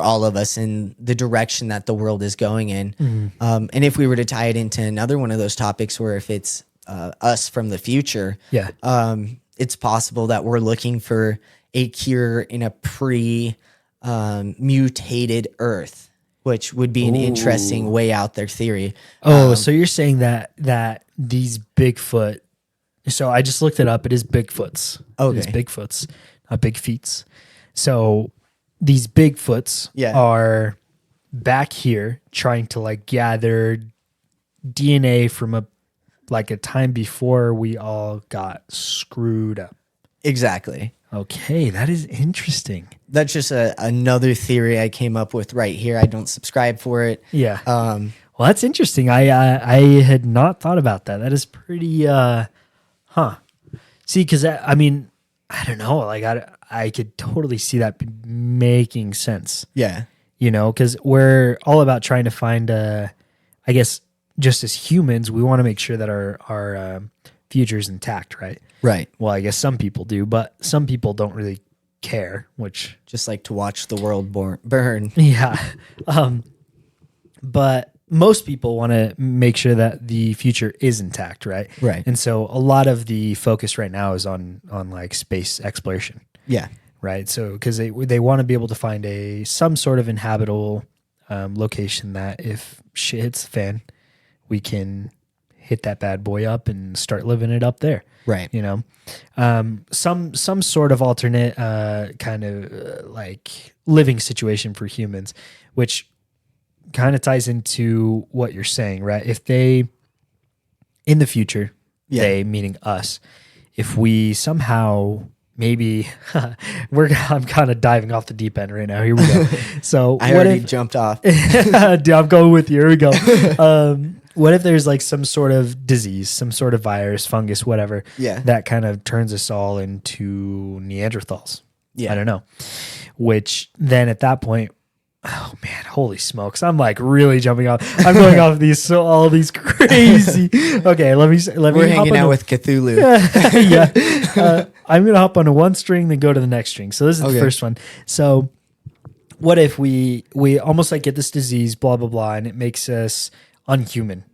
all of us in the direction that the world is going in. And if we were to tie it into another one of those topics where if it's us from the future, it's possible that we're looking for a cure in a mutated Earth, which would be an interesting way out there theory. So you're saying that these Bigfoot, so I just looked it up, it is Bigfoots. Okay. It's Bigfoots, not big feets. So these Bigfoots are back here trying to like gather DNA from a time before we all got screwed up. Exactly. Okay, that is interesting. That's just another theory I came up with right here. I don't subscribe for it. Yeah. Well, that's interesting. I had not thought about that. That is pretty, See, because I mean, I don't know. Like I could totally see that making sense. Yeah. Because we're all about trying to find, I guess, just as humans, we want to make sure that our future is intact, right? Right. Well, I guess some people do, but some people don't really care, which just like to watch the world burn. Yeah. But most people want to make sure that the future is intact, right? Right. And so a lot of the focus right now is on like space exploration. Yeah. Right. So because they want to be able to find some sort of inhabitable location that if shit hits the fan, we can hit that bad boy up and start living it up there. Right. Some sort of alternate kind of like living situation for humans, which kind of ties into what you're saying, right? If they, in the future, they meaning us, if we somehow maybe I'm kind of diving off the deep end right now. Here we go. So I already jumped off. I'm going with you. Here we go. What if there's like some sort of disease, some sort of virus, fungus, whatever, that kind of turns us all into Neanderthals? I don't know. Which then at that point, oh man, holy smokes! I'm like really jumping off. I'm going off all these crazy. Okay, let me. We're hanging out with Cthulhu. Yeah, I'm gonna hop on one string, then go to the next string. So this is the first one. So what if we almost like get this disease, blah blah blah, and it makes us unhuman,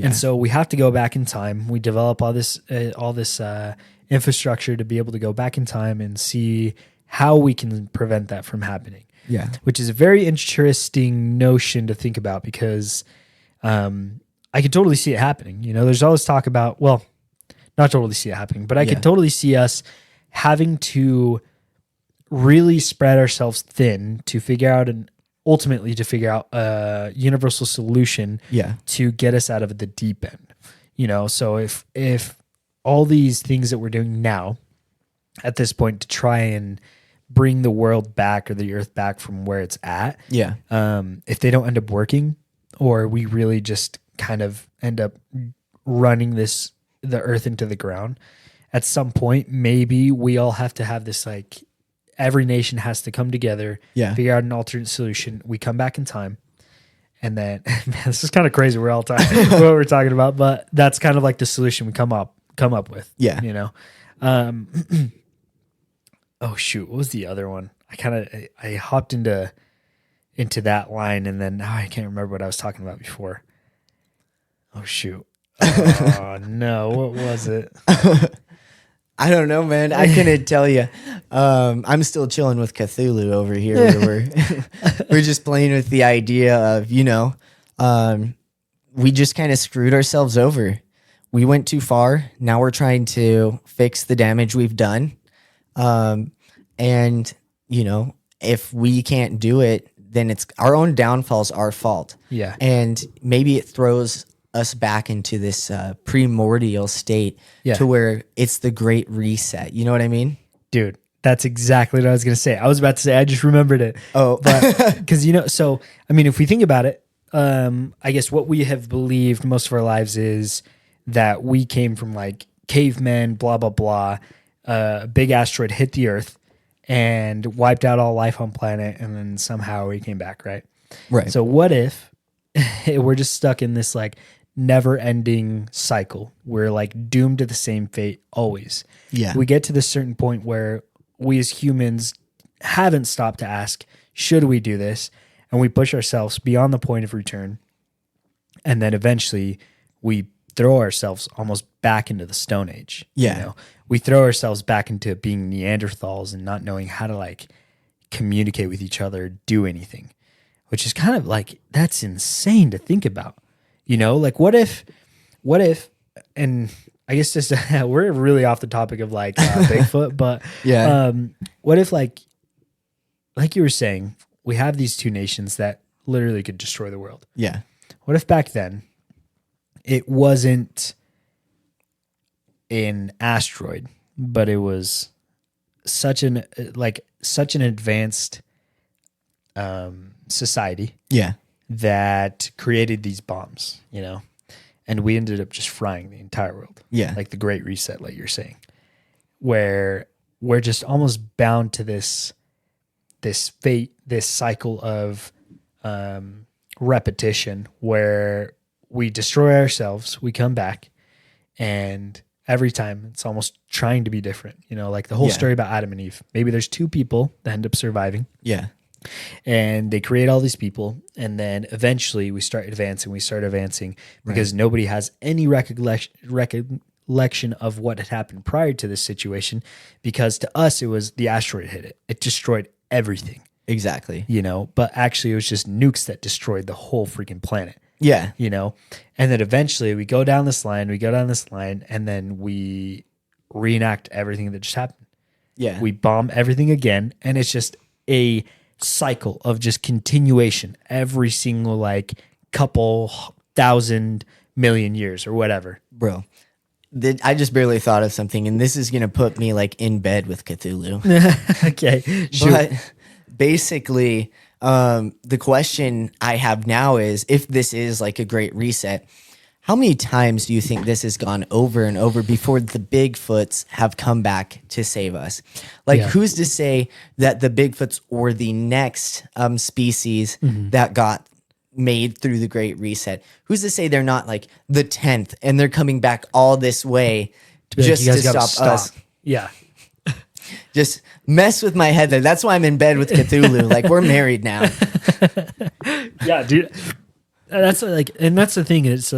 and so we have to go back in time. We develop all this infrastructure to be able to go back in time and see how we can prevent that from happening. Yeah. Which is a very interesting notion to think about because I could totally see it happening. You know, there's all this talk about, well, not totally see it happening, but I could totally see us having to really spread ourselves thin to figure out ultimately to figure out a universal solution to get us out of the deep end. You know, so if all these things that we're doing now at this point to try and bring the world back or the earth back from where it's at. Yeah. If they don't end up working, or we really just kind of end up running the earth into the ground, at some point, maybe we all have to have this, like, every nation has to come together, figure out an alternate solution. We come back in time. And then, man, this is kind of crazy. We're all talking what we're talking about, but that's kind of like the solution we come up with. Yeah. You know? Oh shoot, what was the other one? I hopped into that line and then I can't remember what I was talking about before. Oh shoot. Oh no, what was it? I don't know, man. I couldn't tell you. I'm still chilling with Cthulhu over here. We're just playing with the idea of, you know, we just kind of screwed ourselves over. We went too far. Now we're trying to fix the damage we've done. And you know, if we can't do it, then it's our own downfall's our fault. Yeah. And maybe it throws us back into this primordial state to where it's the great reset. You know what I mean? Dude, that's exactly what I was going to say. I was about to say, I just remembered it. Oh, but cause you know, so, I mean, if we think about it, I guess what we have believed most of our lives is that we came from like cavemen, blah, blah, blah. A big asteroid hit the earth and wiped out all life on planet, and then somehow we came back, right? Right. So what if we're just stuck in this like never-ending cycle? We're like doomed to the same fate always. Yeah. We get to this certain point where we as humans haven't stopped to ask, should we do this? And we push ourselves beyond the point of return. And then eventually we throw ourselves almost back into the Stone Age. Yeah. You know? We throw ourselves back into being Neanderthals and not knowing how to like communicate with each other, do anything, which is kind of like, that's insane to think about, you know, like what if, and I guess just, we're really off the topic of like Bigfoot, but what if like you were saying, we have these two nations that literally could destroy the world. Yeah. What if back then it wasn't an asteroid, but it was such an advanced society that created these bombs, you know, and we ended up just frying the entire world. Yeah. Like the Great Reset, like you're saying, where we're just almost bound to this fate, this cycle of repetition where we destroy ourselves, we come back, and every time it's almost trying to be different. You know, like the whole story about Adam and Eve. Maybe there's two people that end up surviving. Yeah. And they create all these people, and then eventually we start advancing because nobody has any recollection of what had happened prior to this situation, because to us it was the asteroid hit it. It destroyed everything. Exactly. You know, but actually it was just nukes that destroyed the whole freaking planet. Yeah. You know, and then eventually we go down this line, and then we reenact everything that just happened. Yeah. We bomb everything again, and it's just a cycle of just continuation every single like couple thousand million years or whatever. Bro, I just barely thought of something, and this is going to put me like in bed with Cthulhu. Okay. Shoot. But basically, the question I have now is, if this is like a great reset, How many times do you think this has gone over and over before the Bigfoots have come back to save us? Like, who's to say that the Bigfoots or the next species that got made through the Great Reset, who's to say they're not like the 10th and they're coming back all this way just to stop us? Yeah. Just mess with my head there. That's why I'm in bed with Cthulhu. Like, we're married now. Yeah, dude. That's like, and that's the thing. It's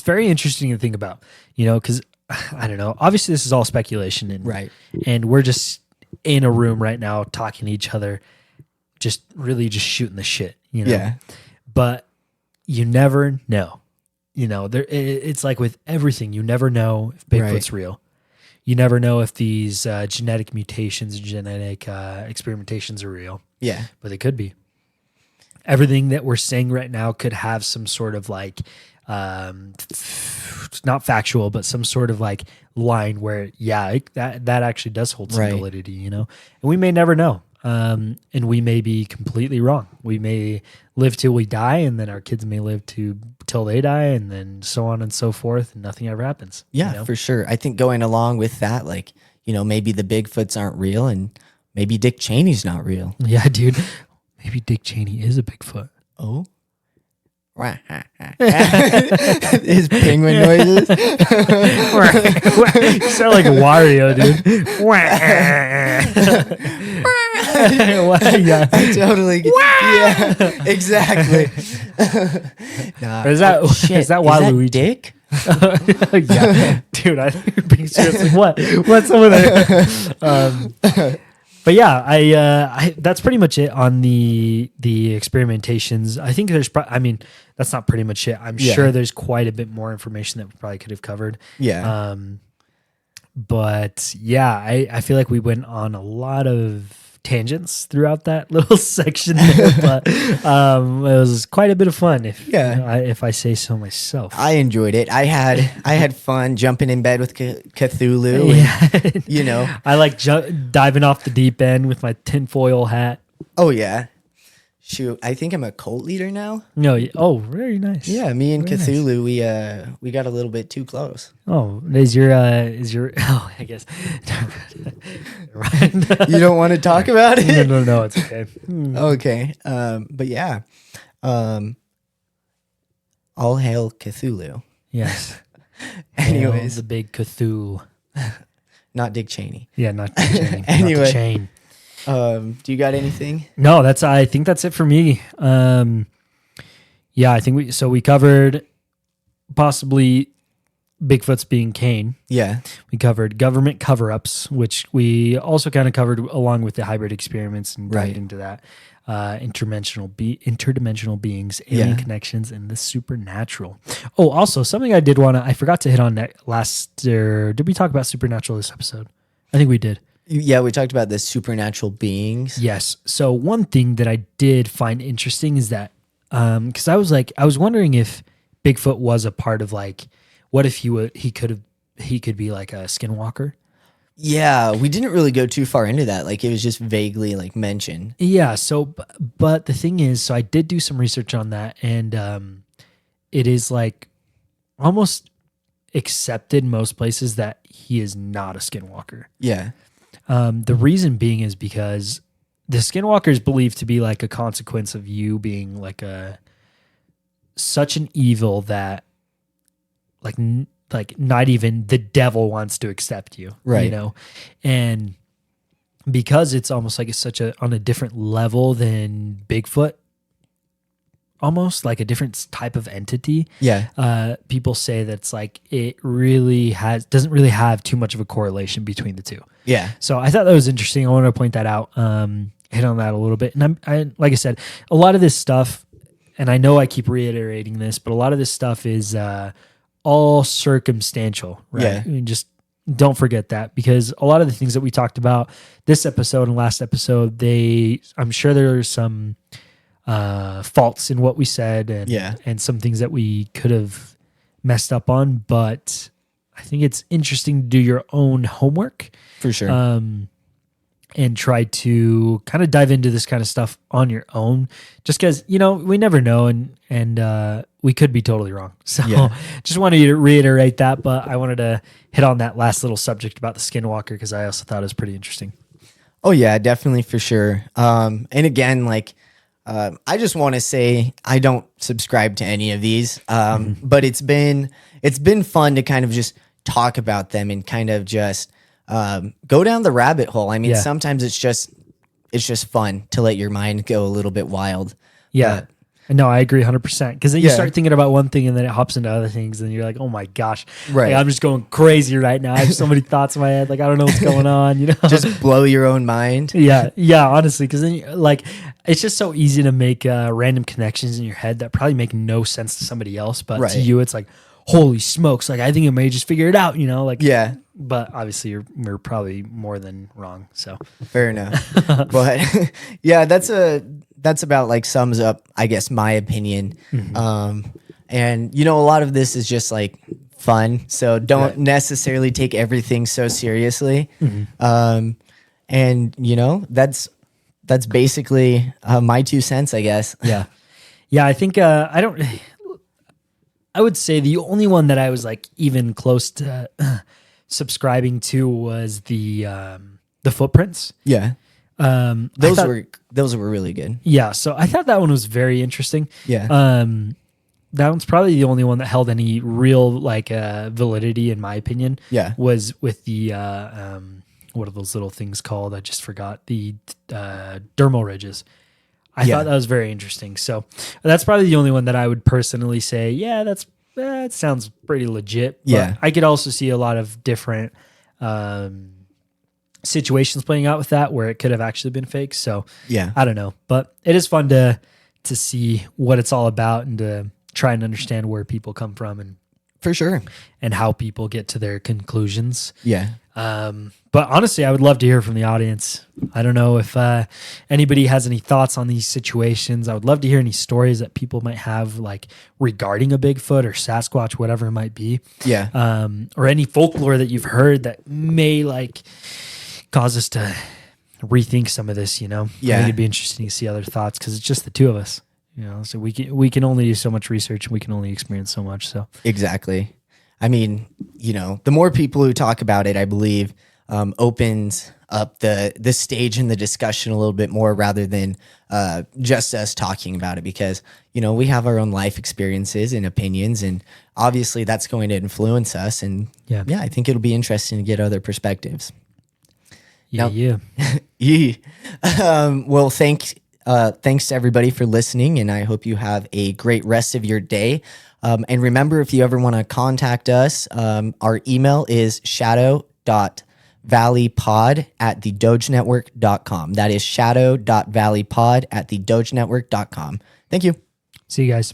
very interesting to think about, because I don't know. Obviously, this is all speculation, and we're just in a room right now talking to each other, just shooting the shit, Yeah. But you never know, it's like with everything. You never know if Bigfoot's real. You never know if these genetic mutations and genetic experimentations are real. Yeah, but they could be. Everything that we're saying right now could have some sort of like, not factual, but some sort of like line where, that actually does hold some validity, and we may never know. And we may be completely wrong. We may live till we die, and then our kids may live till they die, and then so on and so forth, and nothing ever happens. Yeah, for sure. I think going along with that, like, maybe the Bigfoots aren't real, and maybe Dick Cheney's not real. Yeah, dude. Maybe Dick Cheney is a Bigfoot. Oh. His penguin noises. You sound like Wario, dude. Yeah, I totally get. Yeah, exactly. Is that Waluigi? Dick? Yeah, dude. I think you're being serious. Like, what's over there? But yeah, I that's pretty much it on the experimentations. I think there's, that's not pretty much it. I'm sure there's quite a bit more information that we probably could have covered. Yeah. But yeah, I feel like we went on a lot of tangents throughout that little section there, but it was quite a bit of fun if I say so myself. I enjoyed it. I had fun jumping in bed with Cthulhu. And, I like diving off the deep end with my tinfoil hat. Oh yeah. Shoot, I think I'm a cult leader now. No, very nice. Yeah, me and very Cthulhu, nice. We got a little bit too close. Oh, is your I guess. You don't want to talk about it? No, it's okay. Okay, but yeah, all hail Cthulhu. Yes. Anyways, the big Cthulhu. Not Dick Cheney. Yeah, not Dick Cheney. Anyway. Not the chain. Do you got anything? No, I think that's it for me. I think we covered possibly Bigfoot's being Kane. Yeah. We covered government cover-ups, which we also kind of covered along with the hybrid experiments and dived into that. Interdimensional beings, alien connections, and the supernatural. Oh, also something I forgot to hit on did we talk about supernatural this episode? I think we did. Yeah, we talked about the supernatural beings. Yes. So one thing that I did find interesting is that, because I was wondering if Bigfoot was a part of like, what if he could be like a skinwalker? Yeah, we didn't really go too far into that. Like, it was just vaguely like mentioned. Yeah. So, but the thing is, so I did do some research on that, and it is like almost accepted most places that he is not a skinwalker. Yeah. The reason being is because the skinwalker is believed to be like a consequence of you being like such an evil that like not even the devil wants to accept you, right? And because it's almost like it's on a different level than Bigfoot, almost like a different type of entity. Yeah. People say that's like it really doesn't really have too much of a correlation between the two. Yeah. So I thought that was interesting. I wanted to point that out, hit on that a little bit. And I like I said, a lot of this stuff, and I know I keep reiterating this, but a lot of this stuff is all circumstantial, right? Yeah. I mean, just don't forget that, because a lot of the things that we talked about this episode and last episode, I'm sure there's some faults in what we said and some things that we could have messed up on, but I think it's interesting to do your own homework. For sure. and try to kind of dive into this kind of stuff on your own, just because, we never know, and we could be totally wrong. So just wanted to reiterate that, but I wanted to hit on that last little subject about the skinwalker because I also thought it was pretty interesting. Oh yeah, definitely, for sure. And again, like, I just want to say I don't subscribe to any of these, but it's been fun to kind of just talk about them and kind of just go down the rabbit hole. I mean, sometimes it's just fun to let your mind go a little bit wild. Yeah. No, I agree 100%. Because then you start thinking about one thing and then it hops into other things and you're like, oh my gosh, right? Like, I'm just going crazy right now. I have so many thoughts in my head. Like, I don't know what's going on. Just blow your own mind. Yeah, honestly, because then it's just so easy to make random connections in your head that probably make no sense to somebody else, but to you, it's like, holy smokes! Like, I think I may just figure it out. But obviously we're probably more than wrong. So fair enough. But yeah, that's about like sums up, I guess, my opinion. And a lot of this is just like fun, so don't necessarily take everything so seriously. And that's basically my 2 cents, I guess. Yeah. I think I would say the only one that I was like even close to subscribing to was the footprints. Yeah. Those were really good. Yeah. So I thought that one was very interesting. Yeah. That one's probably the only one that held any real validity, in my opinion. Yeah. Was with the what are those little things called? I just forgot. The dermal ridges. I thought that was very interesting. So that's probably the only one that I would personally say, that sounds pretty legit. But I could also see a lot of different situations playing out with that where it could have actually been fake. So I don't know, but it is fun to see what it's all about and to try and understand where people come from and for sure, and how people get to their conclusions. Yeah. But honestly, I would love to hear from the audience. I don't know if anybody has any thoughts on these situations. I would love to hear any stories that people might have, like regarding a Bigfoot or Sasquatch, whatever it might be. Yeah. Or any folklore that you've heard that may cause us to rethink some of this. Yeah. I think it'd be interesting to see other thoughts because it's just the two of us. So we can only do so much research and we can only experience so much. So exactly. I mean, the more people who talk about it, I believe, opens up the stage and the discussion a little bit more rather than just us talking about it because, we have our own life experiences and opinions, and obviously that's going to influence us. And I think it'll be interesting to get other perspectives. Well, thanks to everybody for listening, and I hope you have a great rest of your day. And remember, if you ever want to contact us, our email is shadow.valleypod@thedogenetwork.com. That is shadow.valleypod@thedogenetwork.com. Thank you. See you guys.